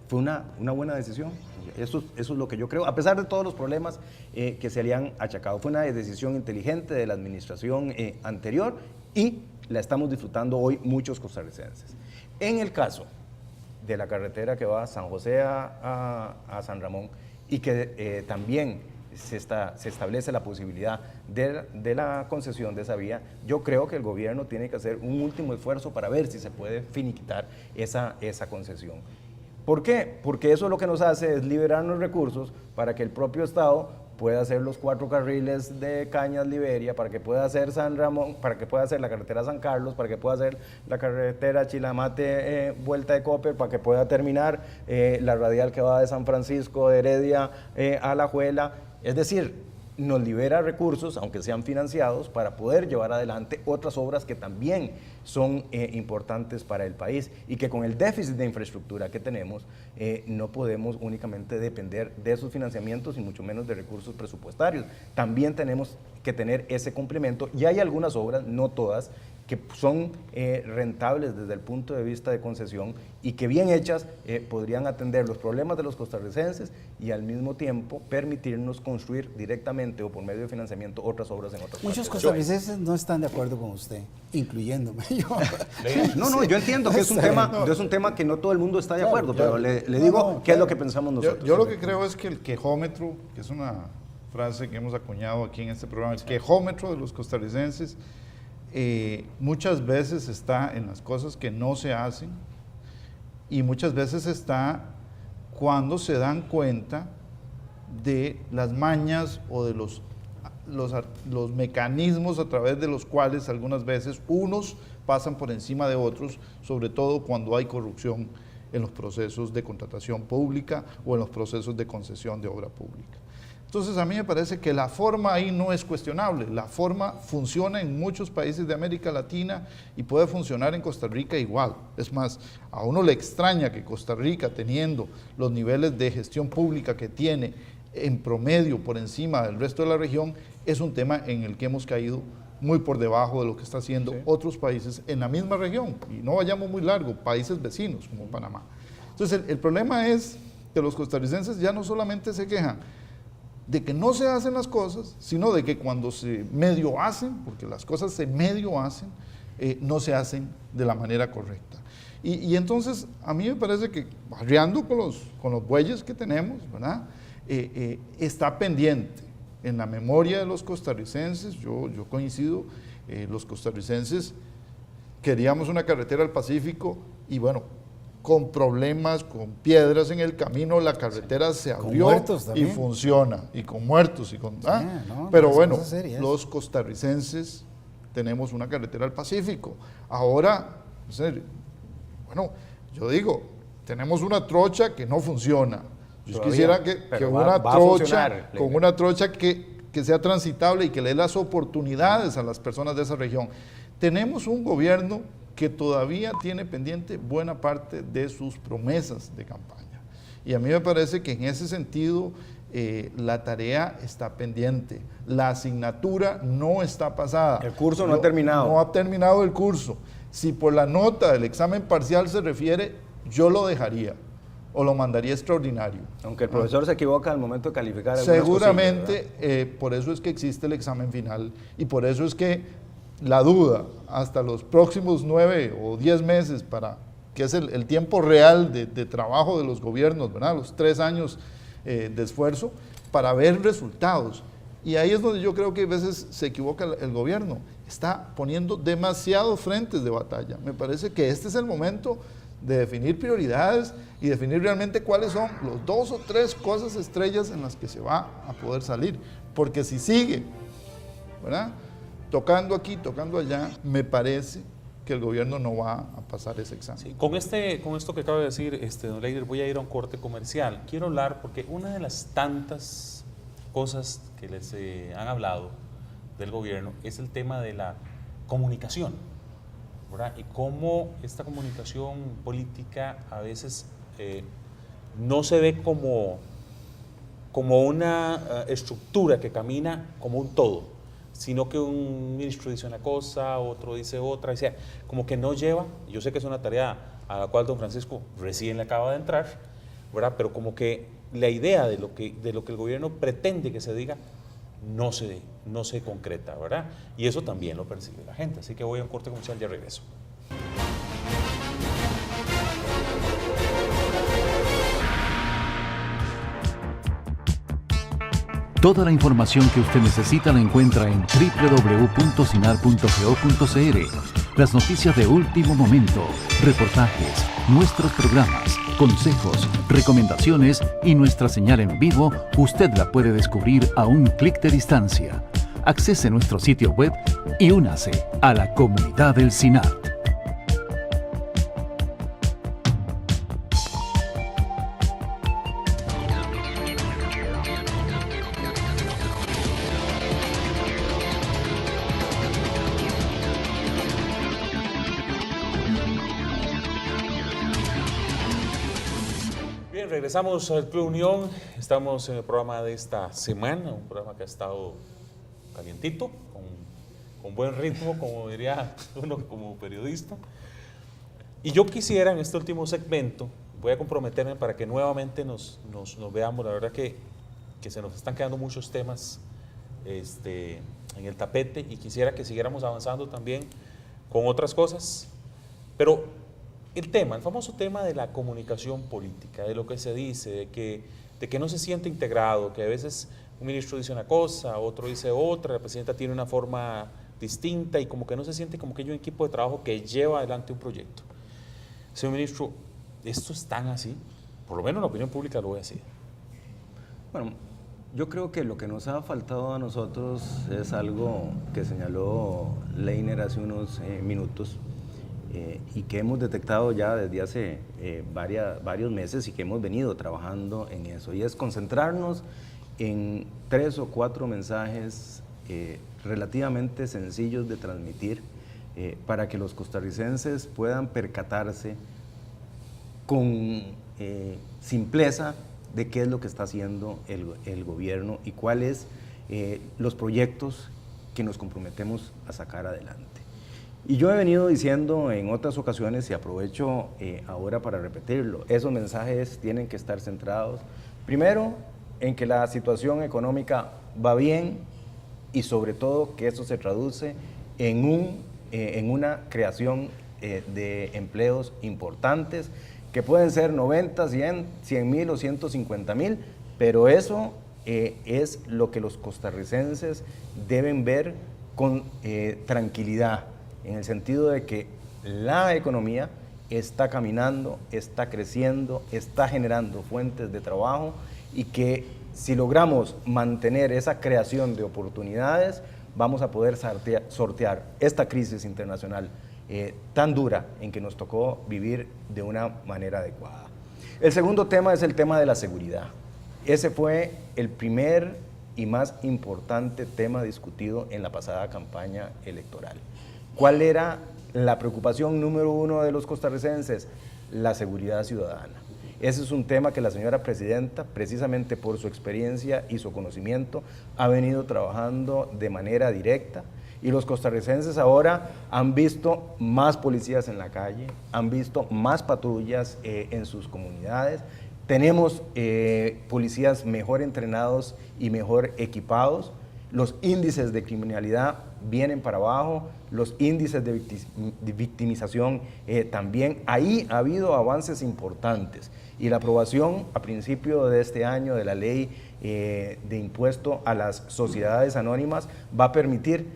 fue una buena decisión. Eso es lo que yo creo, a pesar de todos los problemas que se le han achacado. Fue una decisión inteligente de la administración anterior y la estamos disfrutando hoy muchos costarricenses. En el caso de la carretera que va a San José a San Ramón y que también se establece la posibilidad de la concesión de esa vía, yo creo que el gobierno tiene que hacer un último esfuerzo para ver si se puede finiquitar esa concesión. ¿Por qué? Porque eso lo que nos hace es liberar los recursos para que el propio Estado pueda hacer los 4 carriles de Cañas Liberia, para que pueda hacer San Ramón, para que pueda hacer la carretera San Carlos, para que pueda hacer la carretera Chilamate Vuelta de Copper, para que pueda terminar la radial que va de San Francisco de Heredia a La Juela. Es decir, nos libera recursos, aunque sean financiados, para poder llevar adelante otras obras que también son importantes para el país, y que con el déficit de infraestructura que tenemos no podemos únicamente depender de esos financiamientos y mucho menos de recursos presupuestarios. También tenemos que tener ese complemento, y hay algunas obras, no todas, que son rentables desde el punto de vista de concesión y que bien hechas podrían atender los problemas de los costarricenses y al mismo tiempo permitirnos construir directamente o por medio de financiamiento otras obras en otras Muchos partes. costarricenses no están de acuerdo con usted, incluyéndome yo. No, yo entiendo que es un tema que no todo el mundo está de acuerdo, pero le digo qué es lo que pensamos nosotros. Yo lo que creo es que el quejómetro, que es una frase que hemos acuñado aquí en este programa, el quejómetro de los costarricenses, muchas veces está en las cosas que no se hacen y muchas veces está cuando se dan cuenta de las mañas o de los mecanismos a través de los cuales algunas veces unos pasan por encima de otros, sobre todo cuando hay corrupción en los procesos de contratación pública o en los procesos de concesión de obra pública. Entonces a mí me parece que la forma ahí no es cuestionable, la forma funciona en muchos países de América Latina y puede funcionar en Costa Rica igual. Es más, a uno le extraña que Costa Rica, teniendo los niveles de gestión pública que tiene en promedio por encima del resto de la región, es un tema en el que hemos caído muy por debajo de lo que están haciendo otros países en la misma región, y no vayamos muy largo, países vecinos como Panamá. Entonces el problema es que los costarricenses ya no solamente se quejan de que no se hacen las cosas, sino de que cuando se medio hacen, porque las cosas se medio hacen, no se hacen de la manera correcta. Y entonces a mí me parece que, barriando con los bueyes que tenemos, ¿verdad? Está pendiente en la memoria de los costarricenses. Yo coincido, los costarricenses queríamos una carretera al Pacífico y bueno, con problemas, con piedras en el camino, la carretera se abrió y funciona, y con muertos, pero bueno, los costarricenses tenemos una carretera al Pacífico. Ahora, bueno, yo digo, tenemos una trocha que no funciona. Yo quisiera que una trocha, con una trocha que sea transitable y que le dé las oportunidades a las personas de esa región. Tenemos un gobierno que todavía tiene pendiente buena parte de sus promesas de campaña. Y a mí me parece que en ese sentido la tarea está pendiente. La asignatura no está pasada. El curso no ha terminado. No ha terminado el curso. Si por la nota del examen parcial se refiere, yo lo dejaría o lo mandaría extraordinario. Aunque el profesor se equivoca al momento de calificar. Seguramente, por eso es que existe el examen final y por eso es que la duda hasta los próximos 9 o 10 meses, que es el tiempo real de trabajo de los gobiernos, ¿verdad? Los 3 años de esfuerzo, para ver resultados. Y ahí es donde yo creo que a veces se equivoca el gobierno. Está poniendo demasiados frentes de batalla. Me parece que este es el momento de definir prioridades y definir realmente cuáles son los 2 o 3 cosas estrellas en las que se va a poder salir. Porque si sigue, ¿verdad?, tocando aquí, tocando allá, me parece que el gobierno no va a pasar ese examen. Sí, con esto que acaba de decir, don Leider, voy a ir a un corte comercial. Quiero hablar porque una de las tantas cosas que les han hablado del gobierno es el tema de la comunicación, ¿verdad? Y cómo esta comunicación política a veces no se ve como una estructura que camina como un todo, sino que un ministro dice una cosa, otro dice otra, o sea, como que no lleva. Yo sé que es una tarea a la cual don Francisco recién le acaba de entrar, ¿verdad? Pero como que la idea de lo que el gobierno pretende que se diga no se concreta, ¿verdad? Y eso también lo percibe la gente. Así que voy a un corte comercial y ya regreso. Toda la información que usted necesita la encuentra en www.sinar.go.cr. Las noticias de último momento, reportajes, nuestros programas, consejos, recomendaciones y nuestra señal en vivo, usted la puede descubrir a un clic de distancia. Accese a nuestro sitio web y únase a la comunidad del SINART. Bien, regresamos al Club Unión. Estamos en el programa de esta semana, un programa que ha estado calientito, con buen ritmo, como diría uno como periodista. Y yo quisiera en este último segmento, voy a comprometerme para que nuevamente nos veamos. La verdad que se nos están quedando muchos temas en el tapete y quisiera que siguiéramos avanzando también con otras cosas. Pero el famoso tema de la comunicación política, de lo que se dice, de que no se siente integrado, que a veces un ministro dice una cosa, otro dice otra, la presidenta tiene una forma distinta y como que no se siente como que hay un equipo de trabajo que lleva adelante un proyecto. Señor ministro, ¿esto es tan así? Por lo menos en la opinión pública lo voy a decir. Bueno, yo creo que lo que nos ha faltado a nosotros es algo que señaló Leiner hace unos minutos y que hemos detectado ya desde hace varios meses y que hemos venido trabajando en eso, y es concentrarnos en 3 o 4 mensajes relativamente sencillos de transmitir para que los costarricenses puedan percatarse con simpleza de qué es lo que está haciendo el gobierno y cuáles los proyectos que nos comprometemos a sacar adelante. Y yo he venido diciendo en otras ocasiones, y aprovecho ahora para repetirlo, esos mensajes tienen que estar centrados, primero, en que la situación económica va bien y sobre todo que eso se traduce en una creación de empleos importantes, que pueden ser 90, 100 mil o 150 mil, pero eso es lo que los costarricenses deben ver con tranquilidad, en el sentido de que la economía está caminando, está creciendo, está generando fuentes de trabajo y que si logramos mantener esa creación de oportunidades, vamos a poder sortear esta crisis internacional tan dura en que nos tocó vivir de una manera adecuada. El segundo tema es el tema de la seguridad. Ese fue el primer y más importante tema discutido en la pasada campaña electoral. ¿Cuál era la preocupación número 1 de los costarricenses? La seguridad ciudadana. Ese es un tema que la señora presidenta, precisamente por su experiencia y su conocimiento, ha venido trabajando de manera directa, y los costarricenses ahora han visto más policías en la calle, han visto más patrullas en sus comunidades, tenemos policías mejor entrenados y mejor equipados, los índices de criminalidad vienen para abajo, los índices de victimización también. Ahí ha habido avances importantes, y la aprobación a principio de este año de la ley de impuesto a las sociedades anónimas va a permitir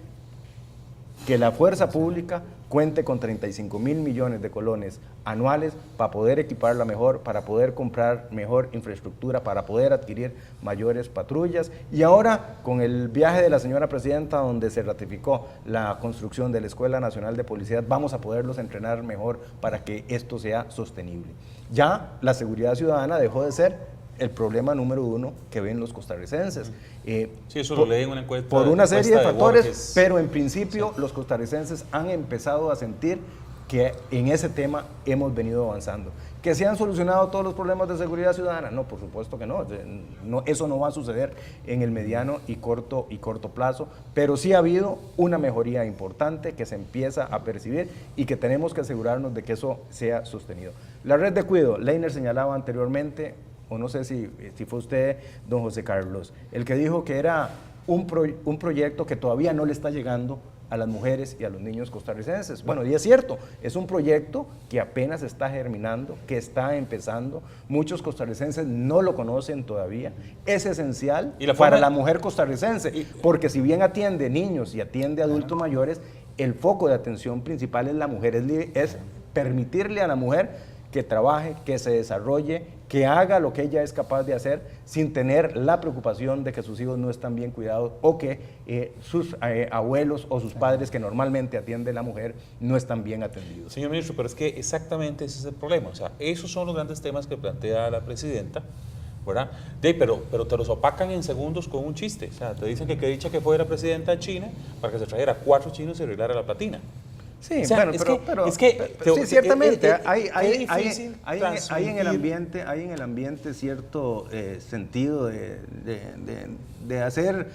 que la fuerza pública cuente con 35 mil millones de colones anuales para poder equiparla mejor, para poder comprar mejor infraestructura, para poder adquirir mayores patrullas. Y ahora, con el viaje de la señora presidenta, donde se ratificó la construcción de la Escuela Nacional de Policía, vamos a poderlos entrenar mejor para que esto sea sostenible. Ya la seguridad ciudadana dejó de ser el problema número 1 que ven los costarricenses. Sí, eso lo leí en una encuesta. Por una serie de factores, Borges. pero en principio Sí. los costarricenses han empezado a sentir que en ese tema hemos venido avanzando. ¿Que se han solucionado todos los problemas de seguridad ciudadana? No, por supuesto que no. Eso no va a suceder en el mediano y corto plazo, pero sí ha habido una mejoría importante que se empieza a percibir y que tenemos que asegurarnos de que eso sea sostenido. La red de cuidado, Leiner señalaba anteriormente, o no sé si fue usted, don José Carlos, el que dijo que era un proyecto que todavía no le está llegando a las mujeres y a los niños costarricenses. Bueno, y es cierto, es un proyecto que apenas está germinando, que está empezando, muchos costarricenses no lo conocen todavía, es esencial para la mujer costarricense, porque si bien atiende niños y atiende adultos mayores, el foco de atención principal es la mujer, es permitirle a la mujer que trabaje, que se desarrolle, que haga lo que ella es capaz de hacer sin tener la preocupación de que sus hijos no están bien cuidados o que sus abuelos o sus padres que normalmente atiende la mujer no están bien atendidos. Señor ministro, pero es que exactamente ese es el problema. O sea, esos son los grandes temas que plantea la presidenta, ¿verdad? Pero te los opacan en segundos con un chiste. O sea, te dicen que dicha que fuera presidenta de China para que se trajera 4 chinos y arreglara la platina. Sí, O sea, bueno, es pero que- es que- sí, ciertamente qué difícil hay en el transmitir. ambiente cierto sentido de hacer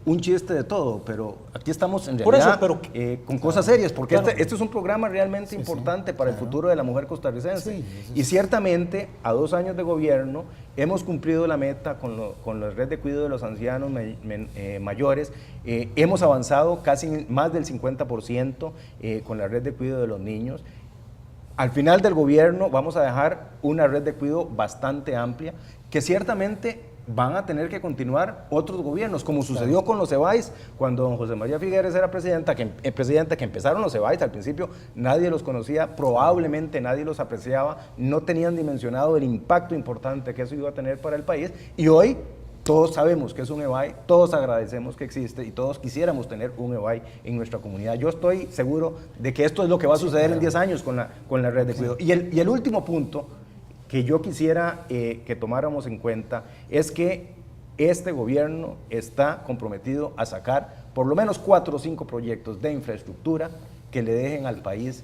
un chiste de todo, pero aquí estamos en Por eso, realidad pero- con cosas serias, porque Claro. este es un programa realmente importante para el futuro de la mujer costarricense. Sí, eso Y ciertamente, a 2 años de gobierno, hemos cumplido la meta con la red de cuidado de los ancianos mayores. Hemos avanzado casi más del 50% con la red de cuidado de los niños. Al final del gobierno vamos a dejar una red de cuidado bastante amplia que ciertamente van a tener que continuar otros gobiernos, como sucedió con los EBAIS, cuando don José María Figueres era presidente, que empezaron los EBAIS, al principio nadie los conocía, probablemente nadie los apreciaba, no tenían dimensionado el impacto importante que eso iba a tener para el país, y hoy todos sabemos que es un EBAI, todos agradecemos que existe y todos quisiéramos tener un EBAI en nuestra comunidad. Yo estoy seguro de que esto es lo que va a suceder en 10 años con la red de cuidado. Y el último punto que yo quisiera que tomáramos en cuenta es que este gobierno está comprometido a sacar por lo menos 4 o 5 proyectos de infraestructura que le dejen al país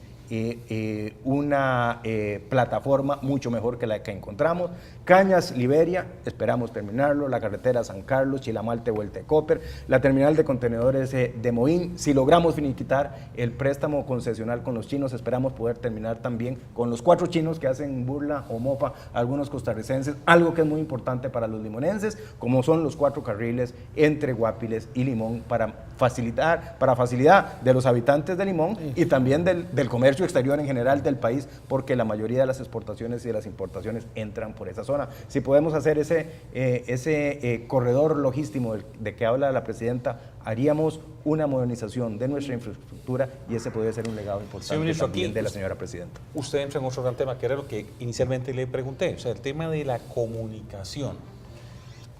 una plataforma mucho mejor que la que encontramos. Cañas, Liberia, esperamos terminarlo, la carretera San Carlos, Chilamalte, Hueltecoper, la terminal de contenedores de Moín. Si logramos finiquitar el préstamo concesional con los chinos, esperamos poder terminar también con los 4 chinos que hacen burla o mofa a algunos costarricenses, algo que es muy importante para los limonenses, como son los 4 carriles entre Guapiles y Limón para facilidad de los habitantes de Limón y también del comercio exterior en general del país, porque la mayoría de las exportaciones y de las importaciones entran por esa zona. Si podemos hacer ese corredor logístico de que habla la presidenta, haríamos una modernización de nuestra infraestructura y ese podría ser un legado importante ministro, también aquí de la señora presidenta. Usted entra en otro gran tema, que era lo que inicialmente le pregunté, o sea, el tema de la comunicación.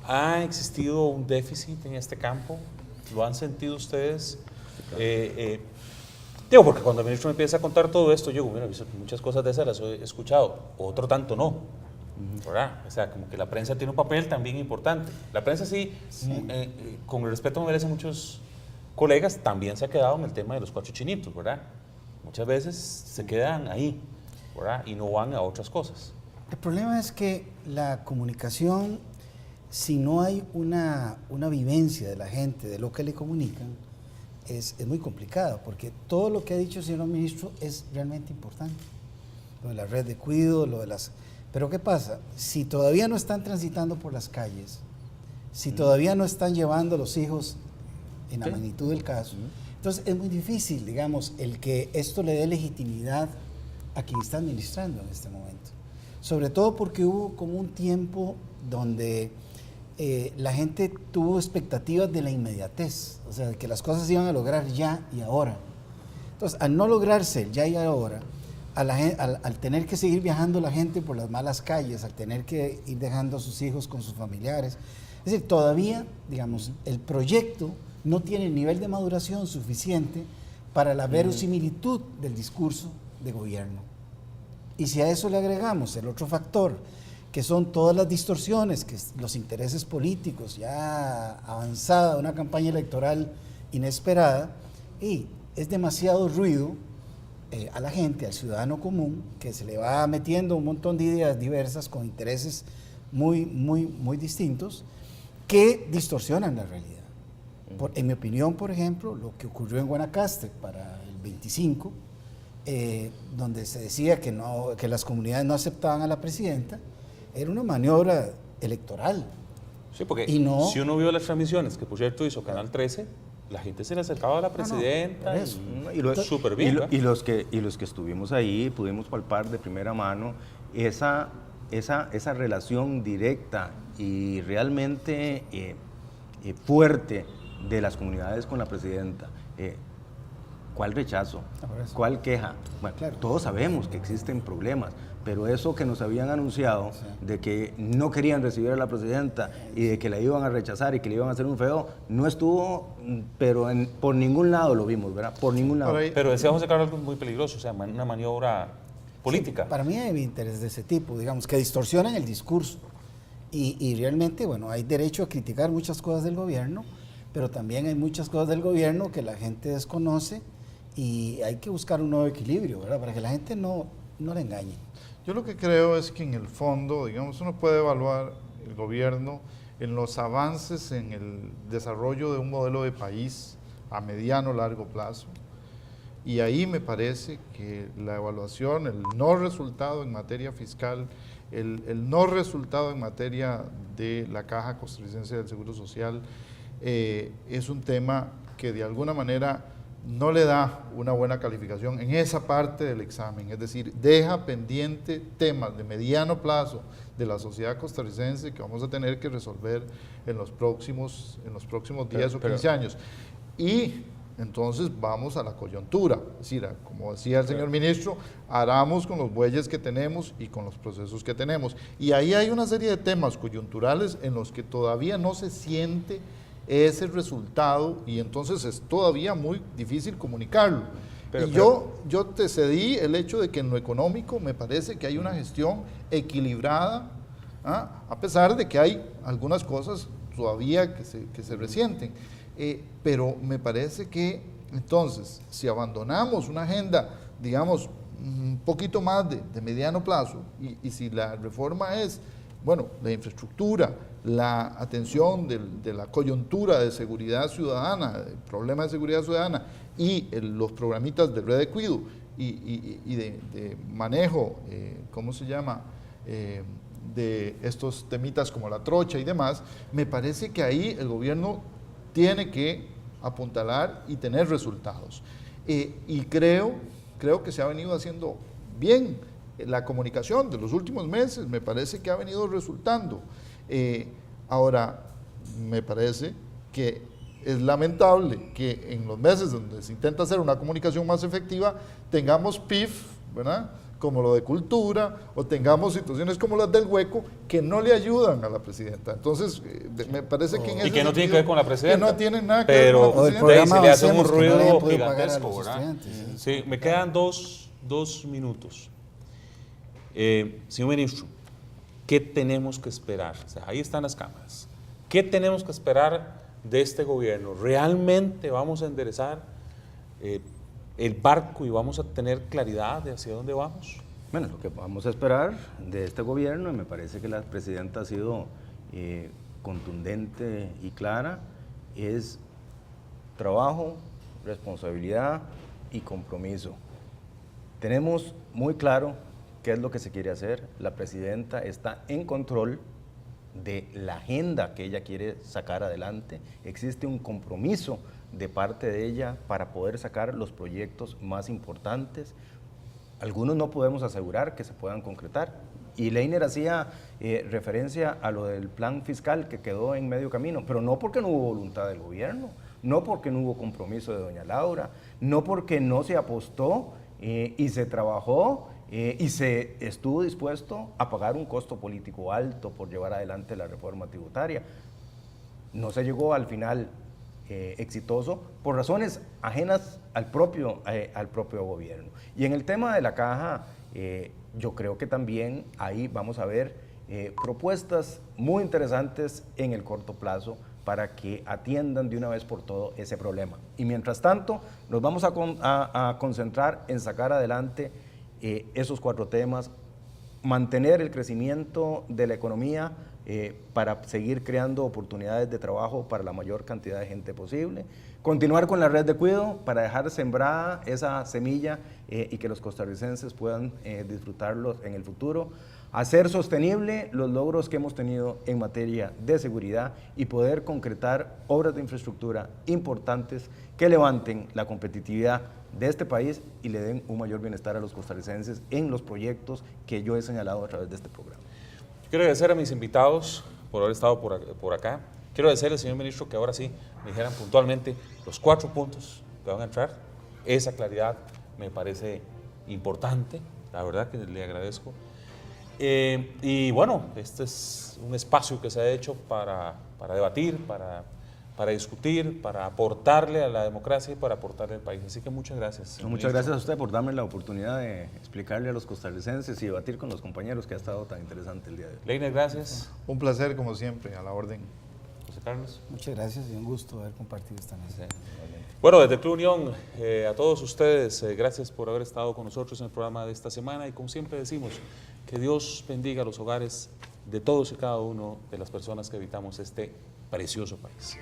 ¿Ha existido un déficit en este campo? ¿Lo han sentido ustedes? Digo, porque cuando el ministro me empieza a contar todo esto, yo digo, mira, muchas cosas de esas las he escuchado, otro tanto no. ¿Verdad? O sea, como que la prensa tiene un papel también importante. La prensa sí. Con el respeto que merecen muchos colegas, también se ha quedado en el tema de los 4 chinitos, ¿verdad? Muchas veces se quedan ahí, ¿verdad? Y no van a otras cosas. El problema es que la comunicación, si no hay una vivencia de la gente, de lo que le comunican, es muy complicado, porque todo lo que ha dicho el señor ministro es realmente importante. Lo de la red de cuidado, lo de las... Pero ¿qué pasa? Si todavía no están transitando por las calles, si todavía no están llevando a los hijos en la magnitud del caso, entonces es muy difícil, digamos, el que esto le dé legitimidad a quien está administrando en este momento. Sobre todo porque hubo como un tiempo donde la gente tuvo expectativas de la inmediatez, o sea, de que las cosas se iban a lograr ya y ahora. Entonces, al no lograrse el ya y ahora, al tener que seguir viajando la gente por las malas calles, al tener que ir dejando a sus hijos con sus familiares, es decir, todavía, digamos, el proyecto no tiene el nivel de maduración suficiente para la verosimilitud del discurso de gobierno. Y si a eso le agregamos el otro factor, que son todas las distorsiones, que los intereses políticos, ya avanzada una campaña electoral inesperada, y es demasiado ruido a la gente, al ciudadano común, que se le va metiendo un montón de ideas diversas con intereses muy distintos, que distorsionan la realidad. En mi opinión, por ejemplo, lo que ocurrió en Guanacaste para el 25, donde se decía que las comunidades no aceptaban a la presidenta, era una maniobra electoral. Sí, porque Y no- si uno vio las transmisiones que por cierto hizo Canal 13, la gente se le acercaba a la presidenta. por eso. Súper bien. ¿verdad? Y los que estuvimos ahí pudimos palpar de primera mano esa relación directa y realmente fuerte de las comunidades con la presidenta. ¿Cuál rechazo? ¿Cuál queja? Bueno, Claro. todos sabemos que existen problemas, pero eso que nos habían anunciado de que no querían recibir a la presidenta y de que la iban a rechazar y que le iban a hacer un feo, no estuvo, pero por ningún lado lo vimos, ¿verdad? Por ningún lado. Por ahí- Pero decía José Carlos algo muy peligroso, o sea, una maniobra política. Sí, para mí hay intereses de ese tipo, digamos, que distorsionan el discurso. Y realmente, bueno, hay derecho a criticar muchas cosas del gobierno, pero también hay muchas cosas del gobierno que la gente desconoce y hay que buscar un nuevo equilibrio, ¿verdad? Para que la gente no le engañe. Yo lo que creo es que en el fondo, digamos, uno puede evaluar el gobierno en los avances en el desarrollo de un modelo de país a mediano o largo plazo. Y ahí me parece que la evaluación, el no resultado en materia fiscal, el no resultado en materia de la Caja Costarricense del Seguro Social, es un tema que de alguna manera no le da una buena calificación en esa parte del examen, es decir, deja pendiente temas de mediano plazo de la sociedad costarricense que vamos a tener que resolver en los próximos 10 o 15 años. Y entonces vamos a la coyuntura, es decir, como decía el señor ministro, aramos con los bueyes que tenemos y con los procesos que tenemos. Y ahí hay una serie de temas coyunturales en los que todavía no se siente ese resultado y entonces es todavía muy difícil comunicarlo. Yo te cedí el hecho de que en lo económico me parece que hay una gestión equilibrada, a pesar de que hay algunas cosas todavía que se resienten. Pero me parece que entonces, si abandonamos una agenda, digamos, un poquito más de mediano plazo, y si la reforma es, bueno, la infraestructura, la atención de la coyuntura de seguridad ciudadana, el problema de seguridad ciudadana, y los programitas de red de cuido y de manejo, ¿cómo se llama?, de estos temitas como la trocha y demás, me parece que ahí el gobierno tiene que apuntalar y tener resultados. Y creo que se ha venido haciendo bien. La comunicación de los últimos meses me parece que ha venido resultando. Ahora, me parece que es lamentable que en los meses donde se intenta hacer una comunicación más efectiva, tengamos PIF, ¿verdad?, como lo de cultura, o tengamos situaciones como las del hueco que no le ayudan a la presidenta. Entonces, me parece que en ese y que no sentido, tiene que ver con la presidenta. Que no tienen nada que ver con la Pero presidenta. se le hace un Avancemos, que no le ruido hayan podido pagar a gigantesco, los ¿verdad? estudiantes. Sí, me quedan dos minutos. Señor ministro, ¿qué tenemos que esperar? O sea, ahí están las cámaras. ¿Qué tenemos que esperar de este gobierno? ¿Realmente vamos a enderezar el barco y vamos a tener claridad de hacia dónde vamos? Bueno, lo que vamos a esperar de este gobierno, y me parece que la presidenta ha sido contundente y clara, es trabajo, responsabilidad y compromiso. Tenemos muy claro qué es lo que se quiere hacer. La presidenta está en control de la agenda que ella quiere sacar adelante. Existe un compromiso de parte de ella para poder sacar los proyectos más importantes. Algunos no podemos asegurar que se puedan concretar. Y Leiner hacía referencia a lo del plan fiscal que quedó en medio camino, pero no porque no hubo voluntad del gobierno, no porque no hubo compromiso de doña Laura, no porque no se apostó y se trabajó y se estuvo dispuesto a pagar un costo político alto por llevar adelante la reforma tributaria. No se llegó al final exitoso por razones ajenas al propio gobierno. Y en el tema de la caja, yo creo que también ahí vamos a ver propuestas muy interesantes en el corto plazo para que atiendan de una vez por todo ese problema. Y mientras tanto, nos vamos a concentrar en sacar adelante esos 4 temas, mantener el crecimiento de la economía para seguir creando oportunidades de trabajo para la mayor cantidad de gente posible, continuar con la red de cuidado para dejar sembrada esa semilla y que los costarricenses puedan disfrutarlos en el futuro, hacer sostenible los logros que hemos tenido en materia de seguridad y poder concretar obras de infraestructura importantes que levanten la competitividad de este país y le den un mayor bienestar a los costarricenses en los proyectos que yo he señalado a través de este programa. Quiero agradecer a mis invitados por haber estado por acá. Quiero agradecerle al señor ministro que ahora sí me dijeran puntualmente los 4 puntos que van a entrar. Esa claridad me parece importante, la verdad que le agradezco. Y bueno, este es un espacio que se ha hecho para debatir, para discutir, para aportarle a la democracia y para aportarle al país. Así que muchas gracias. Muchas gracias a usted por darme la oportunidad de explicarle a los costarricenses y debatir con los compañeros, que ha estado tan interesante el día de hoy. Leiner, gracias. Un placer, como siempre, a la orden. José Carlos. Muchas gracias y un gusto haber compartido esta mesa. Sí. Bueno, desde Club Unión, a todos ustedes, gracias por haber estado con nosotros en el programa de esta semana y como siempre decimos, que Dios bendiga los hogares de todos y cada uno de las personas que habitamos este precioso país.